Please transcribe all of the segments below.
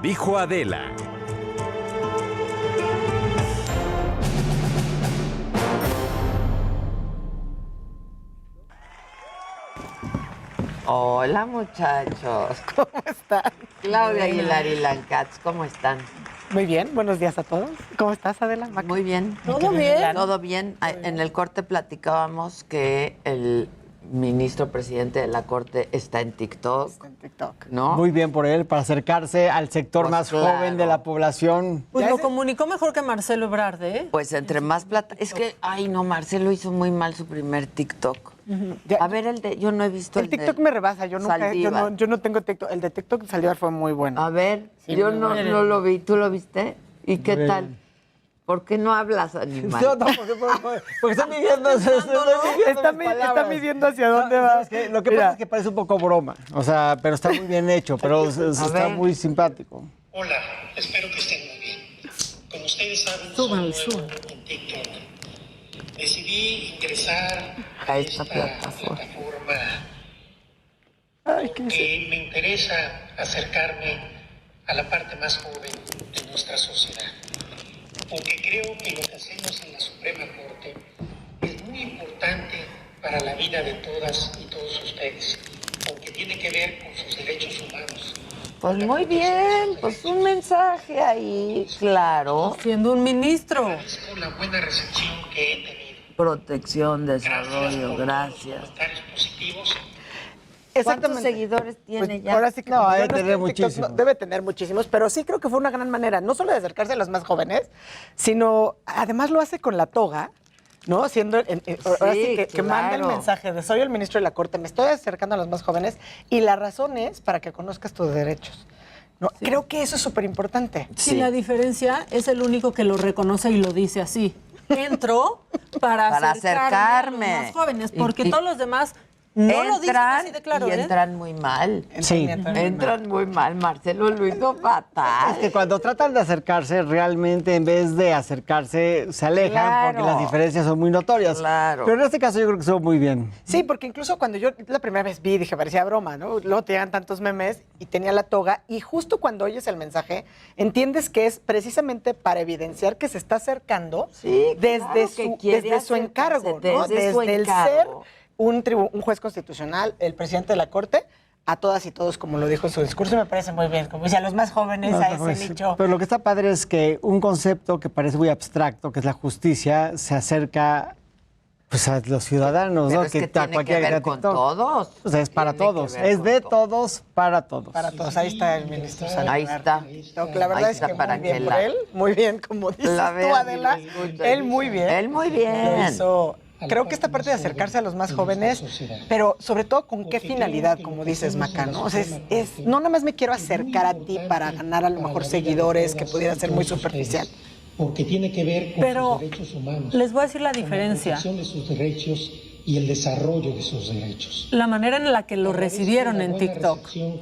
dijo Adela. Hola, muchachos. ¿Cómo están? Claudia Aguilar y Lancats, ¿cómo están? Muy bien, buenos días a todos. ¿Cómo estás, Adela? Muy bien. ¿Todo bien? Todo bien. En el corte platicábamos que el ministro presidente de la Corte está en TikTok. Está en TikTok. ¿No? Muy bien por él, para acercarse al sector Pues más claro. joven de la población. Pues lo comunicó mejor que Marcelo Ebrard, ¿eh? Pues entre más plata. Es que, ay, no, Marcelo hizo muy mal su primer TikTok. Ya- A ver, yo no he visto El TikTok me rebasa, yo Saldívar. no tengo TikTok. El de TikTok de Saldívar fue muy bueno. A ver, Sí, yo muy no lo vi. ¿Tú lo viste? ¿Y qué Bien. tal? ¿Por qué no hablas, animal? No, porque están midiendo, Está midiendo hacia dónde va. ¿Sabes qué? Lo que pasa es que parece un poco broma, o sea, pero está muy bien hecho, pero está ver. muy simpático. Hola, espero que estén muy bien. Como ustedes saben, Súbalo, soy nuevo en TikTok. Decidí ingresar A esta plataforma. Ay, qué porque me interesa acercarme a la parte más joven de nuestra sociedad. Porque creo que lo que hacemos en la Suprema Corte es muy importante para la vida de todas y todos ustedes, porque tiene que ver con sus derechos humanos. Pues muy bien, pues un mensaje ahí, claro. Siendo un ministro. Agradezco la buena recepción que he tenido. Protección, Gracias desarrollo, por gracias. los comentarios positivos. ¿Cuántos seguidores tiene Pues, ya? ahora sí que No, como debe yo estoy tener en TikTok, muchísimos. debe tener muchísimos, pero sí creo que fue una gran manera, no solo de acercarse a los más jóvenes, sino además lo hace con la toga, ¿no? Siendo ahora sí que manda el claro. mensaje de soy el ministro de la Corte, me estoy acercando a los más jóvenes y la razón es para que conozcas tus derechos. ¿No? Creo que eso es súper importante. Sí, la diferencia es el único que lo reconoce y lo dice así. Entro para acercarme a los más jóvenes, porque todos los demás no lo dicen así de claro, y ¿eh? entran muy mal. Sí. Entran muy mal. Marcelo lo hizo fatal. Es que cuando tratan de acercarse, realmente en vez de acercarse, se alejan Claro. porque las diferencias son muy notorias. Claro. Pero en este caso yo creo que estuvo muy bien. Sí, porque incluso cuando yo la primera vez vi, dije, parecía broma, ¿no? Luego te llegan tantos memes y tenía la toga y justo cuando oyes el mensaje, entiendes que es precisamente para evidenciar que se está acercando Sí, desde, claro, que su, quiere desde su acercarse, encargo, ¿no? desde su el encargo. ser un juez constitucional, el presidente de la Corte, a todas y todos, como lo dijo en su discurso, y me parece muy bien, como dice, a los más jóvenes, a ese nicho. Pero lo que está padre es que un concepto que parece muy abstracto, que es la justicia, se acerca pues, a los ciudadanos, Pero ¿no? es que a tiene que cualquiera ver haga con TikTok. todos. O sea, es para Tiene que todos. ver Es con de todos. todos para todos. Para todos, ahí está el ministro Saldívar. Ahí está. TikTok, la verdad Ahí es está que para muy bien que por la- él, muy bien, como dices La tú, vean y Adela, la escuchen. él muy bien. Él muy Lo bien. hizo. Creo que esta parte de acercarse a los más jóvenes, pero sobre todo con qué finalidad, como dices, Maca, ¿no? O sea, no nada más me quiero acercar a ti para ganar a lo mejor seguidores, que pudiera ser muy superficial. Porque tiene que ver con Pero sus derechos humanos. les voy a decir la con diferencia. protección de sus derechos y el desarrollo de sus derechos. La manera en la que lo recibieron en TikTok. Sí.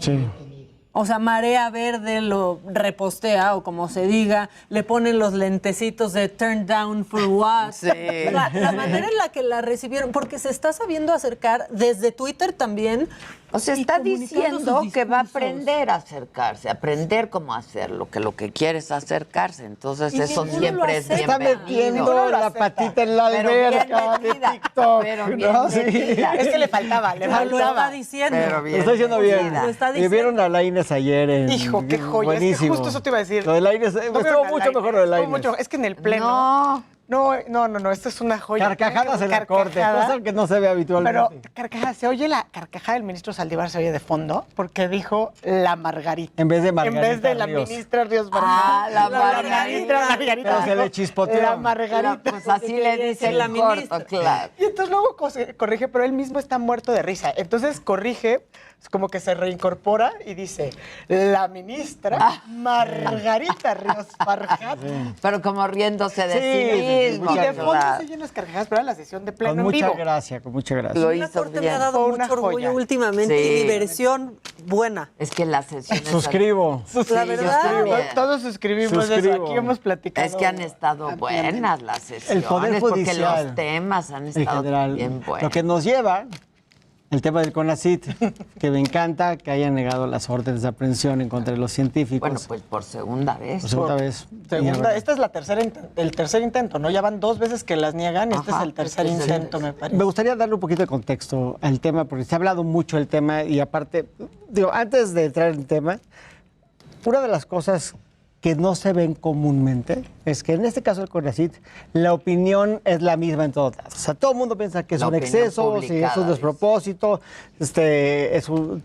O sea, Marea Verde lo repostea o como se diga, le ponen los lentecitos de turn down for what. Sí. La manera en la que la recibieron, porque se está sabiendo acercar desde Twitter también. O sea, y está comunicando diciendo sus que va a discursos. aprender a acercarse, aprender cómo hacerlo, que lo que quiere es acercarse. Entonces, Y eso ninguno siempre lo es acepta. Está bienvenido. metiendo Ninguno lo la acepta. patita en la Pero bien alberca de metida, TikTok. pero bien ¿no? Sí. metida. Es que le faltaba, le Pero lo está faltaba. diciendo. Pero bien Lo está diciendo bien. metida. Lo está Y vieron diciendo. a Lainez ayer en... Hijo, qué joya. Es que Buenísimo. justo eso te iba a decir. Lo de Lainez, ¿No estuvo vieron a mucho Lainez? mejor lo de Estuvo Lainez. mucho- Es que en el pleno. No, esto es una joya. Carcajadas en la corte, Carcajada. cosa que no se ve habitualmente. Pero carcajada, se oye la carcajada del ministro Saldívar, se oye de fondo, porque dijo la Margarita. En vez de En Margarita vez de la Ríos. ministra Ríos Ah, Barbón. la Margarita. Pero se le chispoteó. La Margarita. Pues así le dice la la corto, ministra. claro. Y entonces luego corrige, pero él mismo está muerto de risa. Entonces corrige, como que se reincorpora y dice, la ministra Margarita Ríos Farjat. Pero como riéndose de Sí, sí mismo. Y de muchas fondo claro. se oyen las carcajadas, pero era la sesión de pleno Con en mucha vivo. gracia, con mucha gracia. Lo La hizo corte me bien. ha dado Fue mucho una orgullo joya. últimamente Sí. y diversión buena. Es que las sesiones... Suscribo. La verdad. también. Todos suscribimos eso. Suscribo. Aquí hemos platicado. Es que han estado buenas las sesiones. El Poder Porque Judicial, los temas han En estado general, bien buenos. lo que nos lleva El tema del CONACYT, que me encanta que hayan negado las órdenes de aprehensión en contra de los científicos. Bueno, pues por segunda vez. Por segunda vez. Esta es el tercer intento, ¿no? Ya van 2 veces que las niegan y este es el tercer intento, me parece. Me gustaría darle un poquito de contexto al tema, porque se ha hablado mucho del tema y aparte, digo, antes de entrar en el tema, una de las cosas que no se ven comúnmente es que en este caso del CONACYT la opinión es la misma en todos lados. O sea, todo el mundo piensa que es un exceso, si es un despropósito,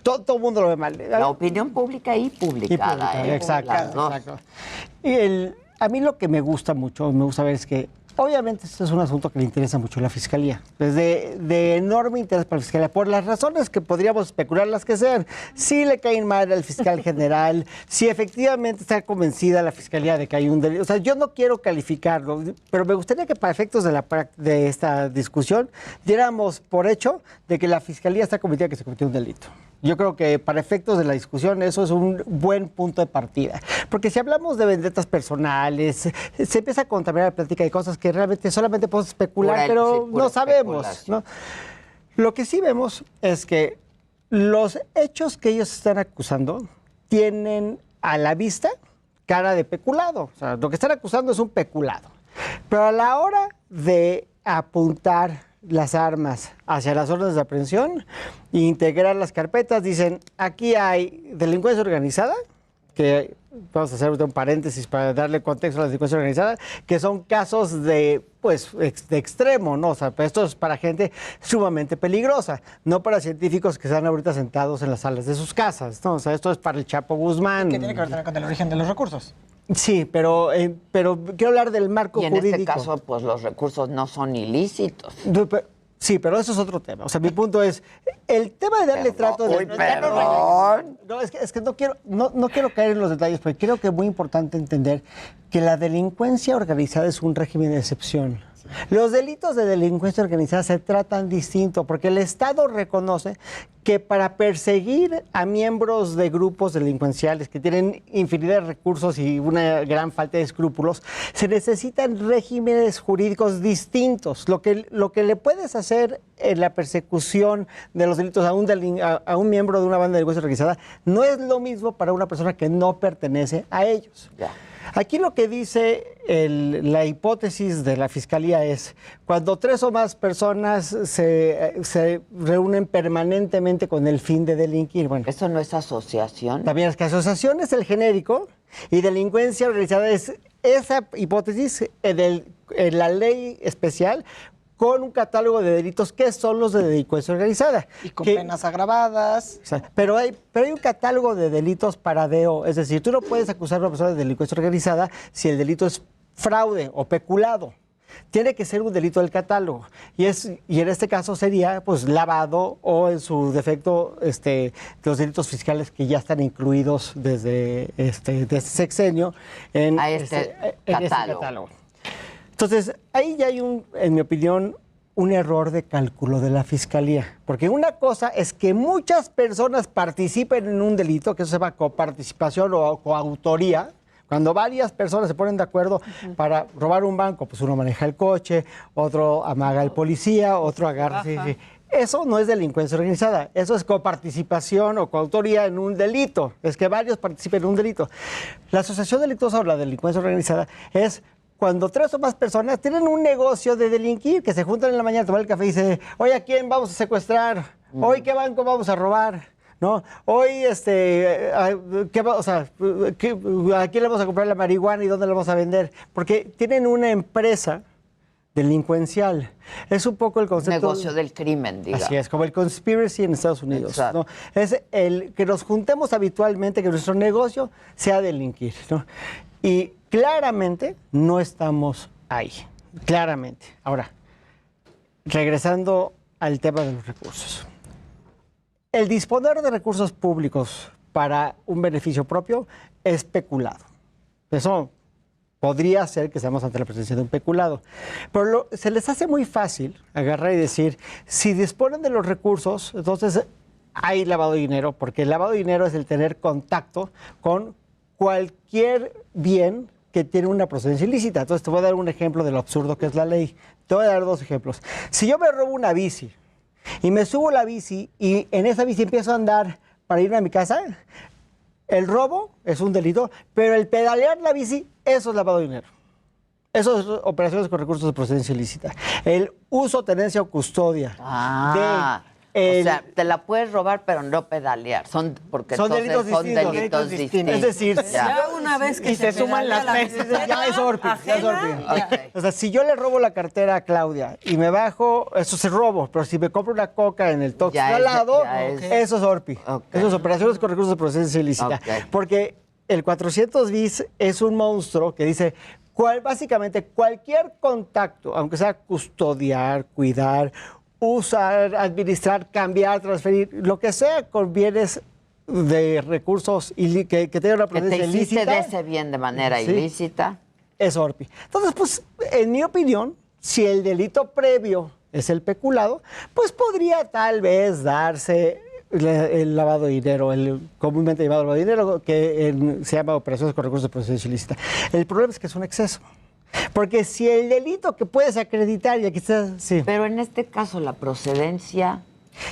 todo el mundo lo ve mal. La opinión pública y publicada. Exacto. Y a mí lo que me gusta mucho, me gusta ver es que obviamente este es un asunto que le interesa mucho a la Fiscalía. Es de enorme interés para la Fiscalía, por las razones que podríamos especular las que sean. Si le caen mal al fiscal general, si efectivamente está convencida la Fiscalía de que hay un delito. O sea, yo no quiero calificarlo, pero me gustaría que para efectos de esta discusión diéramos por hecho de que la Fiscalía está convencida de que se cometió un delito. Yo creo que para efectos de la discusión eso es un buen punto de partida. Porque si hablamos de vendetas personales, se empieza a contaminar la plática de cosas que realmente solamente podemos especular, pero no sabemos, ¿no? Lo que sí vemos es que los hechos que ellos están acusando tienen a la vista cara de peculado. O sea, lo que están acusando es un peculado. Pero a la hora de apuntar las armas hacia las órdenes de aprehensión e integrar las carpetas, dicen, aquí hay delincuencia organizada, que vamos a hacer un paréntesis para darle contexto a la delincuencia organizada, que son casos de extremo, ¿no? O sea, esto es para gente sumamente peligrosa, no para científicos que están ahorita sentados en las salas de sus casas, ¿no? O sea, esto es para el Chapo Guzmán. ¿Qué tiene que ver también con el origen de los recursos? Sí, pero quiero hablar del marco jurídico. Y en este caso, pues los recursos no son ilícitos. Sí, pero eso es otro tema. O sea, mi punto es, el tema de darle trato de... Perdón. No, es que no quiero caer en los detalles, porque creo que es muy importante entender que la delincuencia organizada es un régimen de excepción. Los delitos de delincuencia organizada se tratan distinto, porque el Estado reconoce que para perseguir a miembros de grupos delincuenciales que tienen infinidad de recursos y una gran falta de escrúpulos, se necesitan regímenes jurídicos distintos. Lo que le puedes hacer en la persecución de los delitos a un miembro de una banda de delincuencia organizada no es lo mismo para una persona que no pertenece a ellos. Ya. Aquí lo que dice la hipótesis de la Fiscalía es cuando 3 o más personas se reúnen permanentemente con el fin de delinquir. Bueno, ¿eso no es asociación? También es que asociación es el genérico y delincuencia organizada es esa hipótesis en la ley especial con un catálogo de delitos que son los de delincuencia organizada. Y con penas agravadas. Pero hay un catálogo de delitos paradeo. Es decir, tú no puedes acusar a una persona de delincuencia organizada si el delito es fraude o peculado. Tiene que ser un delito del catálogo. Y en este caso sería pues lavado o en su defecto los delitos fiscales que ya están incluidos desde este sexenio en este catálogo. Entonces, ahí ya hay en mi opinión, un error de cálculo de la Fiscalía. Porque una cosa es que muchas personas participen en un delito, que eso se llama coparticipación o coautoría. Cuando varias personas se ponen de acuerdo para robar un banco, pues uno maneja el coche, otro amaga al policía, otro agarra... Sí. Eso no es delincuencia organizada, eso es coparticipación o coautoría en un delito. Es que varios participen en un delito. La asociación delictuosa o la delincuencia organizada es cuando 3 o más personas tienen un negocio de delinquir, que se juntan en la mañana a tomar el café y dicen, hoy ¿a quién vamos a secuestrar? Hoy ¿qué banco vamos a robar? ¿No? Hoy, ¿a quién le vamos a comprar la marihuana y dónde la vamos a vender? Porque tienen una empresa delincuencial. Es un poco el concepto... Negocio del crimen, digamos. Así es, como el conspiracy en Estados Unidos, ¿no? Es el que nos juntemos habitualmente, que nuestro negocio sea delinquir, ¿no? Y claramente no estamos ahí, claramente. Ahora, regresando al tema de los recursos. El disponer de recursos públicos para un beneficio propio es peculado. Eso podría ser que estamos ante la presencia de un peculado. Pero se les hace muy fácil agarrar y decir, si disponen de los recursos, entonces hay lavado de dinero, porque el lavado de dinero es el tener contacto con cualquier bien que tiene una procedencia ilícita. Entonces te voy a dar un ejemplo de lo absurdo que es la ley. Te voy a dar 2 ejemplos. Si yo me robo una bici y me subo a la bici y en esa bici empiezo a andar para irme a mi casa, el robo es un delito, pero el pedalear la bici, eso es lavado de dinero. Eso es operaciones con recursos de procedencia ilícita. El uso, tenencia o custodia. O sea, te la puedes robar, pero no pedalear. Porque son entonces delitos distintos. Es decir, ya una vez que se suman las veces, ya es Orpi. Okay. O sea, si yo le robo la cartera a Claudia y me bajo, eso es robo. Pero si me compro una coca en el Tox al lado, eso es Orpi. Okay. Eso es operaciones con recursos de procedencia ilícita. Okay. Porque el 400 bis es un monstruo que dice... básicamente cualquier contacto, aunque sea custodiar, cuidar, usar, administrar, cambiar, transferir, lo que sea con bienes de recursos que tengan una procedencia ilícita. Que te hiciste de ese bien de manera ilícita. Es Orpi. Entonces, pues, en mi opinión, si el delito previo es el peculado, pues podría tal vez darse el lavado de dinero, el comúnmente llamado lavado de dinero, que se llama operaciones con recursos de procedencia ilícita. El problema es que es un exceso. Porque si el delito que puedes acreditar, y aquí está, sí. Pero en este caso, la procedencia...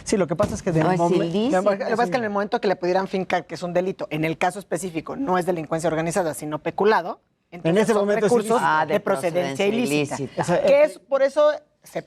Sí, lo que pasa es que no es ilícita. Lo que pasa es que en el momento que le pudieran fincar que es un delito, en el caso específico no es delincuencia organizada, sino peculado, entonces en ese son momento recursos es de procedencia ilícita. O sea, Que es, por eso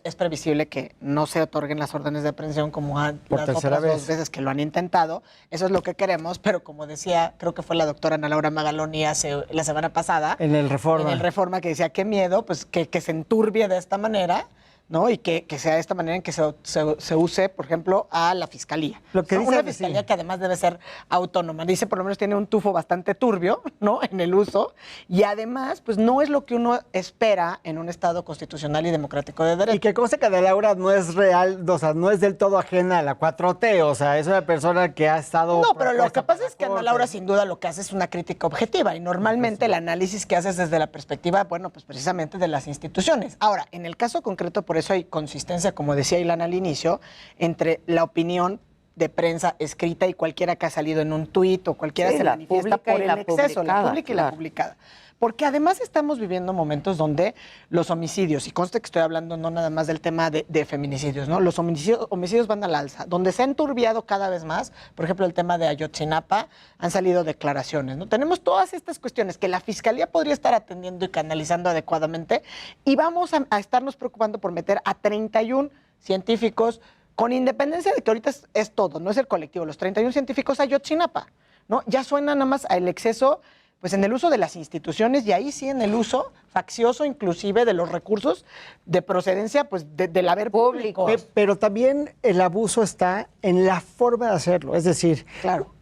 es previsible que no se otorguen las órdenes de aprehensión como por las tercera otras vez. 2 veces que lo han intentado. Eso es lo que queremos, pero como decía, creo que fue la doctora Ana Laura Magaloni la semana pasada. En el Reforma. En el Reforma, que decía, qué miedo, pues que se enturbie de esta manera, ¿no? Y que sea de esta manera en que se use, por ejemplo, a la fiscalía. Lo que dice una fiscalía que además debe ser autónoma. Dice, por lo menos tiene un tufo bastante turbio, ¿no? En el uso. Y además, pues no es lo que uno espera en un Estado constitucional y democrático de derecho. Y que cosa que Ana Laura no es real, o sea, no es del todo ajena a la 4T, o sea, es una persona que ha estado... No, pero lo que pasa es que Ana Laura sin duda lo que hace es una crítica objetiva y normalmente el análisis que hace es desde la perspectiva, bueno, pues precisamente de las instituciones. Ahora, en el caso concreto, por eso hay consistencia, como decía Ilana al inicio, entre la opinión de prensa escrita y cualquiera que ha salido en un tuit o cualquiera se manifiesta por el exceso, la pública y la publicada. Porque además estamos viviendo momentos donde los homicidios, y conste que estoy hablando no nada más del tema de feminicidios, ¿no? Los homicidios van al alza. Donde se ha enturbiado cada vez más, por ejemplo, el tema de Ayotzinapa, han salido declaraciones, ¿no? Tenemos todas estas cuestiones que la Fiscalía podría estar atendiendo y canalizando adecuadamente, y vamos a estarnos preocupando por meter a 31 científicos, con independencia de que ahorita es todo, no es el colectivo, los 31 científicos a Ayotzinapa, ¿no? Ya suena nada más al exceso, pues en el uso de las instituciones y ahí sí en el uso faccioso inclusive de los recursos de procedencia pues del haber público. Pero también el abuso está en la forma de hacerlo, es decir, claro,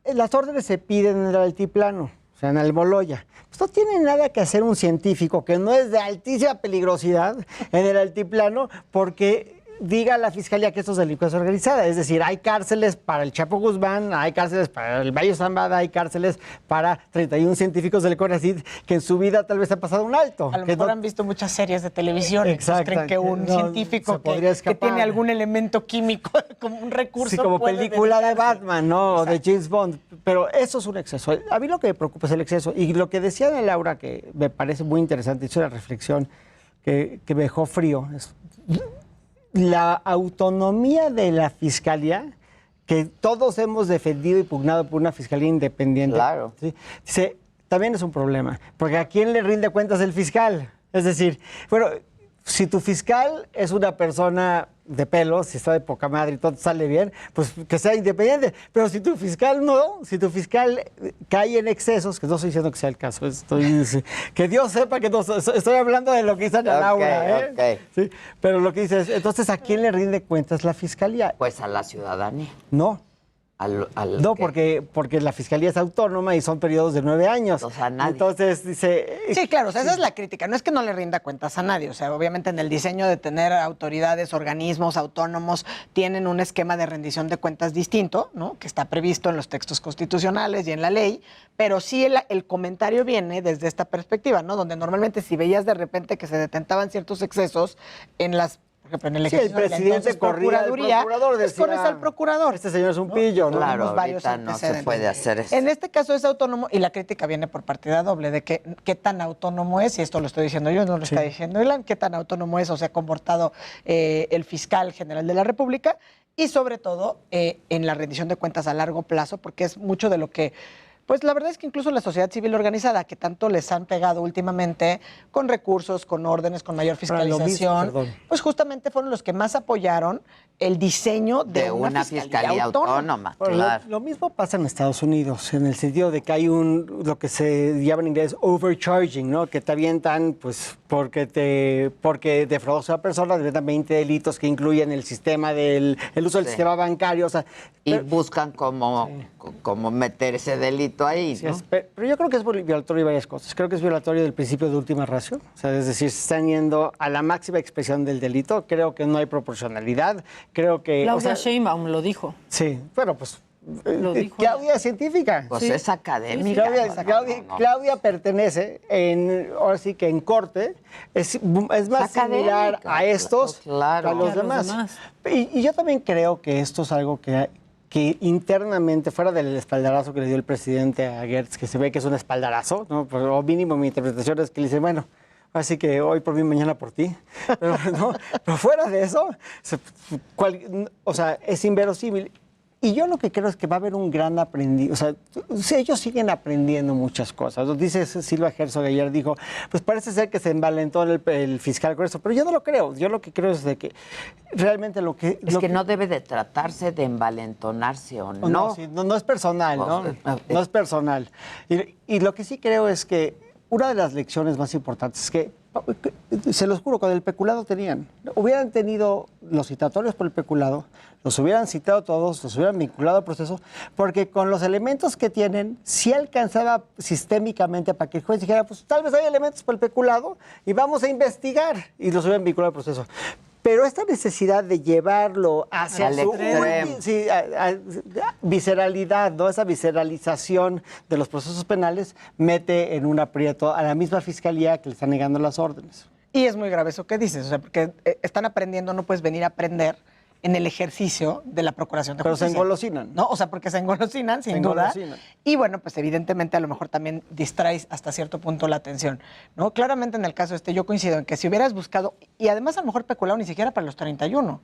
las órdenes se piden en el altiplano, o sea, en el Moloya. Pues no tiene nada que hacer un científico que no es de altísima peligrosidad en el altiplano porque... diga la Fiscalía que esto es delincuencia organizada. Es decir, hay cárceles para el Chapo Guzmán, hay cárceles para el Bayo Zambada, hay cárceles para 31 científicos del CONACYT que en su vida tal vez han pasado un alto. A lo mejor han visto muchas series de televisión. Exacto. Creen que un científico que tiene algún elemento químico como un recurso. Sí, como película de Batman, ¿no? O de James Bond. Pero eso es un exceso. A mí lo que me preocupa es el exceso. Y lo que decía Ana Laura, que me parece muy interesante, hizo una reflexión que me dejó frío. La autonomía de la Fiscalía, que todos hemos defendido y pugnado por una Fiscalía independiente, claro. ¿sí? Dice, también es un problema, porque ¿a quién le rinde cuentas el fiscal? Es decir, bueno, si tu fiscal es una persona de pelo, si está de poca madre y todo sale bien, pues que sea independiente. Pero si tu fiscal no, si tu fiscal cae en excesos, que no estoy diciendo que sea el caso, que Dios sepa que no, estoy hablando de lo que dice Ana Laura, Okay. ¿sí? Pero lo que dices, entonces, ¿a quién le rinde cuentas la Fiscalía? Pues a la ciudadanía. No. No, porque la Fiscalía es autónoma y son periodos de 9 años. O sea, nadie. Entonces, dice... Sí, claro, o sea, esa es la crítica. No es que no le rinda cuentas a nadie. O sea, obviamente en el diseño de tener autoridades, organismos autónomos, tienen un esquema de rendición de cuentas distinto, ¿no? Que está previsto en los textos constitucionales y en la ley. Pero sí el comentario viene desde esta perspectiva, ¿no? Donde normalmente si veías de repente que se detentaban ciertos excesos en las... Por ejemplo, en el Sí, el ejercicio de la presidente entonces corría al procurador, pues decía, corres al procurador. este señor es un pillo, ¿no? Claro, Tenemos varios ahorita no se antecedentes. puede hacer eso. En este caso es autónomo y la crítica viene por partida doble de que qué tan autónomo es, y esto lo estoy diciendo yo, no lo está diciendo Ilan, qué tan autónomo es o se ha comportado el fiscal general de la República y sobre todo en la rendición de cuentas a largo plazo, porque es mucho de lo que... Pues la verdad es que incluso la sociedad civil organizada, que tanto les han pegado últimamente con recursos, con órdenes, con mayor fiscalización, pues justamente fueron los que más apoyaron el diseño de una fiscalía autónoma. Claro. Lo mismo pasa en Estados Unidos, en el sentido de que hay lo que se llama en inglés overcharging, ¿no? Que te avientan, pues, porque defraudas a una persona, te avientan 20 delitos que incluyen el sistema el uso del sistema bancario, o sea... Y buscan cómo meter ese delito ahí, ¿no? Pero yo creo que es violatorio de varias cosas. Creo que es violatorio del principio de última ratio. O sea, es decir, se están yendo a la máxima expresión del delito. Creo que no hay proporcionalidad. Creo que... Claudia Sheinbaum lo dijo. Sí, bueno, pues... Lo dijo Claudia es científica. Pues es académica. Claudia pertenece, ahora sí que en corte, es más similar a estos que a los demás. Y yo también creo que esto es algo que internamente, fuera del espaldarazo que le dio el presidente a Gertz, que se ve que es un espaldarazo, ¿no? Pues, o mínimo mi interpretación es que le dice, bueno, así que hoy por mí, mañana por ti. Pero, ¿no? Pero fuera de eso, o sea, es inverosímil. Y yo lo que creo es que va a haber un gran aprendizaje. O sea, ellos siguen aprendiendo muchas cosas. Lo dice Silva Herzog ayer, dijo, pues parece ser que se envalentó el fiscal con eso, pero yo no lo creo. Yo lo que creo es de que realmente Es que no debe de tratarse de envalentonarse o no. No es personal, ¿no? No es personal. Y lo que sí creo es que una de las lecciones más importantes es que, se los juro, con el peculado hubieran tenido los citatorios por el peculado, los hubieran citado todos, los hubieran vinculado al proceso, porque con los elementos que tienen, sí alcanzaba sistémicamente para que el juez dijera, pues tal vez hay elementos por el peculado y vamos a investigar, y los hubieran vinculado al proceso. Pero esta necesidad de llevarlo hacia su visceralidad, ¿no? Esa visceralización de los procesos penales mete en un aprieto a la misma fiscalía que le está negando las órdenes. Y es muy grave eso que dices, o sea, porque están aprendiendo, no puedes venir a aprender en el ejercicio de la Procuración de Justicia. Pero se engolosinan. ¿No? O sea, porque se engolosinan, sin duda. Y bueno, pues evidentemente a lo mejor también distraes hasta cierto punto la atención, ¿no? Claramente en el caso yo coincido en que si hubieras buscado, y además a lo mejor peculado ni siquiera para los 31,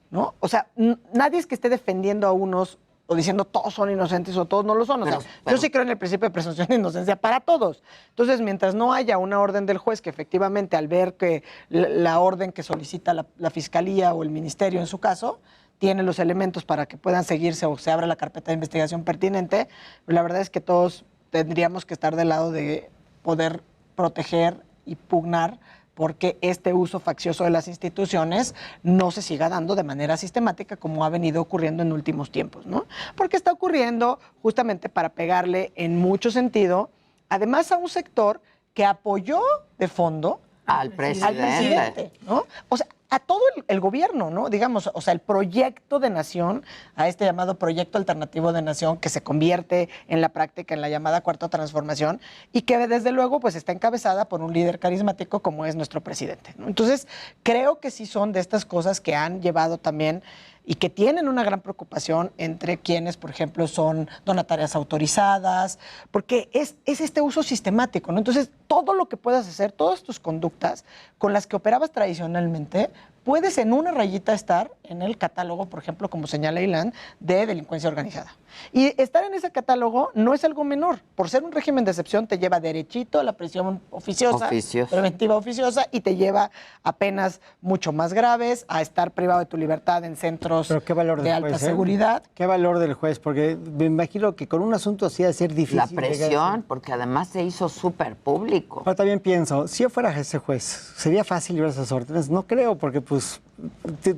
¿no? O sea, nadie es que esté defendiendo a unos o diciendo todos son inocentes o todos no lo son. O sea, yo sí creo en el principio de presunción de inocencia para todos. Entonces, mientras no haya una orden del juez que efectivamente al ver que la orden que solicita la Fiscalía o el Ministerio en su caso tiene los elementos para que puedan seguirse o se abra la carpeta de investigación pertinente, pues la verdad es que todos tendríamos que estar del lado de poder proteger y pugnar porque este uso faccioso de las instituciones no se siga dando de manera sistemática como ha venido ocurriendo en últimos tiempos, ¿no? Porque está ocurriendo justamente para pegarle en mucho sentido, además a un sector que apoyó de fondo al presidente, ¿no? O sea, a todo el gobierno, ¿no? Digamos, o sea, el proyecto de nación, a este llamado proyecto alternativo de nación que se convierte en la práctica en la llamada cuarta transformación y que desde luego pues está encabezada por un líder carismático como es nuestro presidente, ¿no? Entonces, creo que sí son de estas cosas que han llevado también y que tienen una gran preocupación entre quienes, por ejemplo, son donatarias autorizadas, porque es este uso sistemático, ¿no? Entonces, todo lo que puedas hacer, todas tus conductas con las que operabas tradicionalmente, puedes en una rayita estar en el catálogo, por ejemplo, como señala Ilan, de delincuencia organizada. Y estar en ese catálogo no es algo menor. Por ser un régimen de excepción te lleva derechito a la prisión oficiosa, preventiva oficiosa, y te lleva a penas mucho más graves, a estar privado de tu libertad en centros de alta seguridad. ¿Qué valor del juez? Porque me imagino que con un asunto así ha de ser difícil. La presión, porque además se hizo súper público. Pero también pienso, si yo fuera ese juez, ¿sería fácil liberar esas órdenes? No creo, porque pues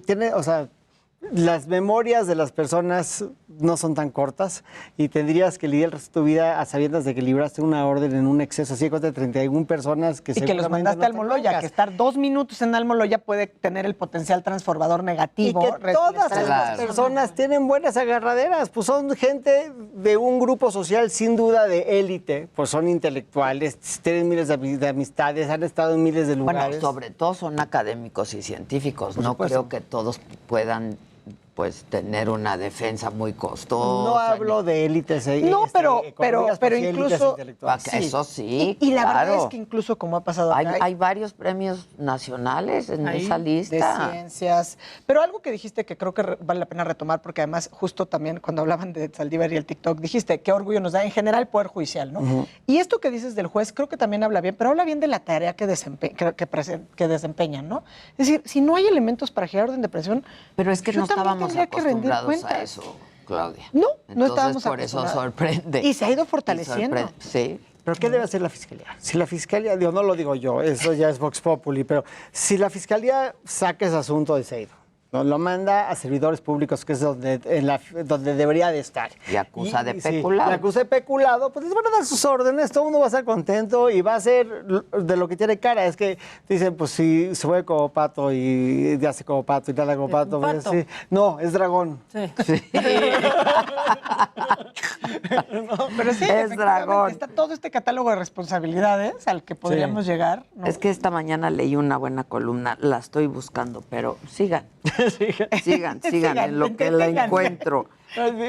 tiene, o sea, las memorias de las personas no son tan cortas y tendrías que lidiar el resto de tu vida a sabiendas de que libraste una orden en un exceso así de 31 personas que y que los mandaste a Almoloya, que estar 2 minutos en Almoloya puede tener el potencial transformador negativo. Y que todas las personas tienen buenas agarraderas, pues son gente de un grupo social sin duda de élite, pues son intelectuales, tienen miles de amistades, han estado en miles de lugares. Bueno, sobre todo son académicos y científicos, no creo que todos puedan pues tener una defensa muy costosa. No hablo de élites. No, pero incluso... Sí. Eso sí, y la claro. verdad es que incluso como ha pasado acá... Hay varios premios nacionales en esa lista. De ciencias. Pero algo que dijiste que creo que vale la pena retomar, porque además justo también cuando hablaban de Saldívar y el TikTok, dijiste qué orgullo nos da en general el Poder Judicial, ¿no? Y esto que dices del juez creo que también habla bien, pero habla bien de la tarea que desempeñan, ¿no? Es decir, si no hay elementos para girar orden de presión... Pero es que no estábamos acostumbrados a eso, Claudia. No Entonces, estábamos por eso acostumbrados. sorprende. Y se ha ido fortaleciendo. Sí. ¿Pero qué debe hacer la Fiscalía? Si la Fiscalía, no lo digo yo, eso ya es Vox Populi, pero si la Fiscalía saca ese asunto de Seido, ¿no? Lo manda a servidores públicos, que es donde debería de estar. Y acusa de peculado. Y acusa de peculado, pues les van a dar sus órdenes, todo el mundo va a estar contento y va a ser de lo que tiene cara. Es que dicen, pues si se fue como pato y hace como pato y tal como pato. Pues, sí. No, es dragón. Sí. No, pero sí, es dragón. Está todo este catálogo de responsabilidades al que podríamos llegar, ¿no? Es que esta mañana leí una buena columna, la estoy buscando, pero sigan en lo que la encuentro.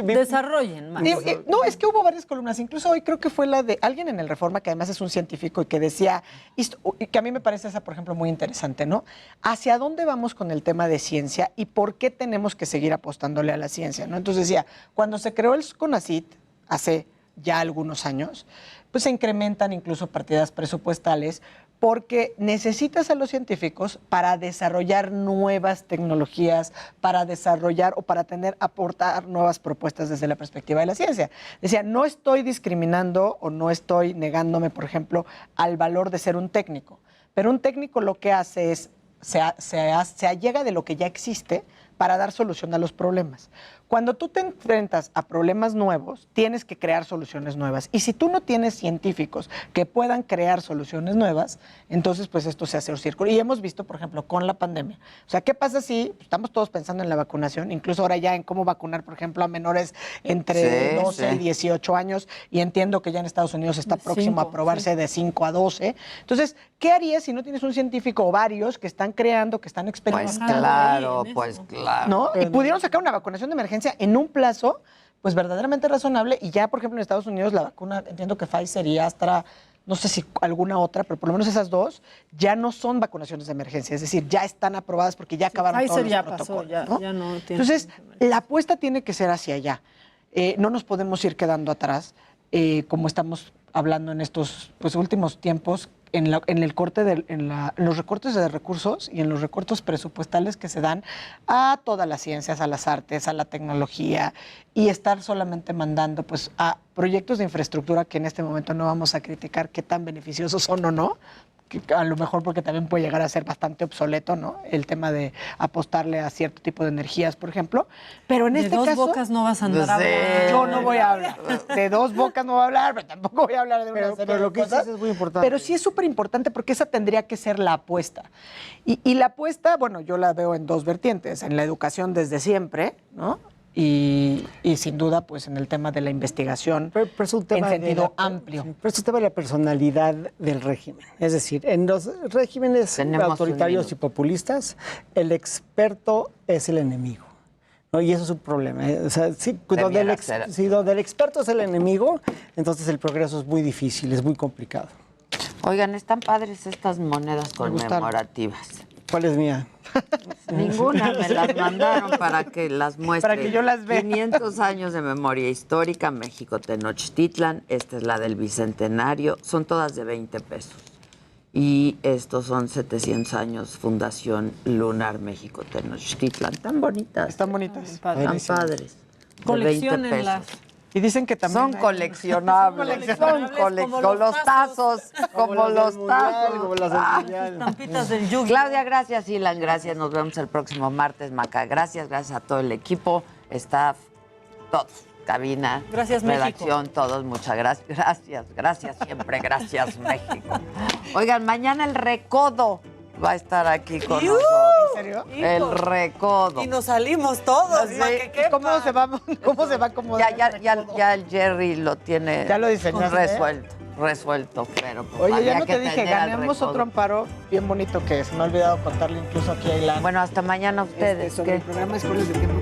Desarrollen más. No, es que hubo varias columnas, incluso hoy creo que fue la de alguien en el Reforma, que además es un científico y que decía, y que a mí me parece esa, por ejemplo, muy interesante, ¿no? ¿Hacia dónde vamos con el tema de ciencia y por qué tenemos que seguir apostándole a la ciencia, ¿no? Entonces decía, cuando se creó el CONACYT, hace ya algunos años, pues se incrementan incluso partidas presupuestales porque necesitas a los científicos para desarrollar nuevas tecnologías, para desarrollar o para aportar nuevas propuestas desde la perspectiva de la ciencia. Decía, no estoy discriminando o no estoy negándome, por ejemplo, al valor de ser un técnico, pero un técnico lo que hace es, se allega de lo que ya existe para dar solución a los problemas. Cuando tú te enfrentas a problemas nuevos, tienes que crear soluciones nuevas. Y si tú no tienes científicos que puedan crear soluciones nuevas, entonces pues esto se hace un círculo. Y hemos visto, por ejemplo, con la pandemia. O sea, ¿qué pasa si estamos todos pensando en la vacunación? Incluso ahora ya en cómo vacunar, por ejemplo, a menores entre 12 y 18 años. Y entiendo que ya en Estados Unidos está próximo a aprobarse de 5 a 12. Entonces, ¿qué harías si no tienes un científico o varios que están creando, que están experimentando? Pues claro. ¿No? Y pudieron sacar una vacunación de emergencia en un plazo, pues verdaderamente razonable. Y ya, por ejemplo, en Estados Unidos la vacuna, entiendo que Pfizer y Astra, no sé si alguna otra, pero por lo menos esas dos, ya no son vacunaciones de emergencia. Es decir, ya están aprobadas porque ya acabaron todos los protocolos. Ya no tiene. Entonces, la apuesta tiene que ser hacia allá. No nos podemos ir quedando atrás, como estamos hablando en estos últimos tiempos, en los recortes de recursos y en los recortes presupuestales que se dan a todas las ciencias, a las artes, a la tecnología, y estar solamente mandando pues a proyectos de infraestructura que en este momento no vamos a criticar qué tan beneficiosos son o no, que a lo mejor porque también puede llegar a ser bastante obsoleto, ¿no? El tema de apostarle a cierto tipo de energías, por ejemplo. Pero en este caso... De dos bocas no vas a andar hablando. Yo no voy a hablar. De dos bocas no voy a hablar, pero tampoco voy a hablar de una serie pero de lo que cosas. dices es muy importante. Pero sí es súper importante porque esa tendría que ser la apuesta. Y la apuesta, bueno, yo la veo en dos vertientes. En la educación desde siempre, ¿no? Y sin duda, pues en el tema de la investigación pero es un tema en sentido amplio. Pero es un tema de la personalidad del régimen. Es decir, en los regímenes autoritarios y populistas, el experto es el enemigo, ¿no? Y eso es un problema. O sea, donde el experto es el enemigo, entonces el progreso es muy difícil, es muy complicado. Oigan, están padres estas monedas conmemorativas. ¿Cuál es mía? Ninguna, me las mandaron para que las muestre. Para que yo las vea. 500 años de memoria histórica, México Tenochtitlan. Esta es la del Bicentenario. Son todas de 20 pesos. Y estos son 700 años, Fundación Lunar México Tenochtitlan. Tan bonitas. Están bonitas. Están padres. Colecciónenlas. Y dicen que también son coleccionables. Son como los tazos. Como los tazos. Como las estampitas del Yu-Gi-Oh. Claudia, gracias, Ilan, gracias. Nos vemos el próximo martes, Maca. Gracias a todo el equipo, staff, todos, cabina, gracias, redacción, México. todos, muchas gracias. Gracias siempre, gracias, México. Oigan, mañana el Recodo va a estar aquí con nosotros. ¿En serio? El Recodo. Y nos salimos todos. Sí. para que quepa. ¿Cómo se va a acomodar? Ya el Jerry lo tiene Ya lo diseñaste. resuelto, pero pues, Oye, ya había no que te dije, tener al ganamos Recodo. otro amparo bien bonito que se me ha olvidado contarle incluso aquí a Ilan. Bueno, hasta mañana ustedes. Sobre el programa Escuelas de Tiempo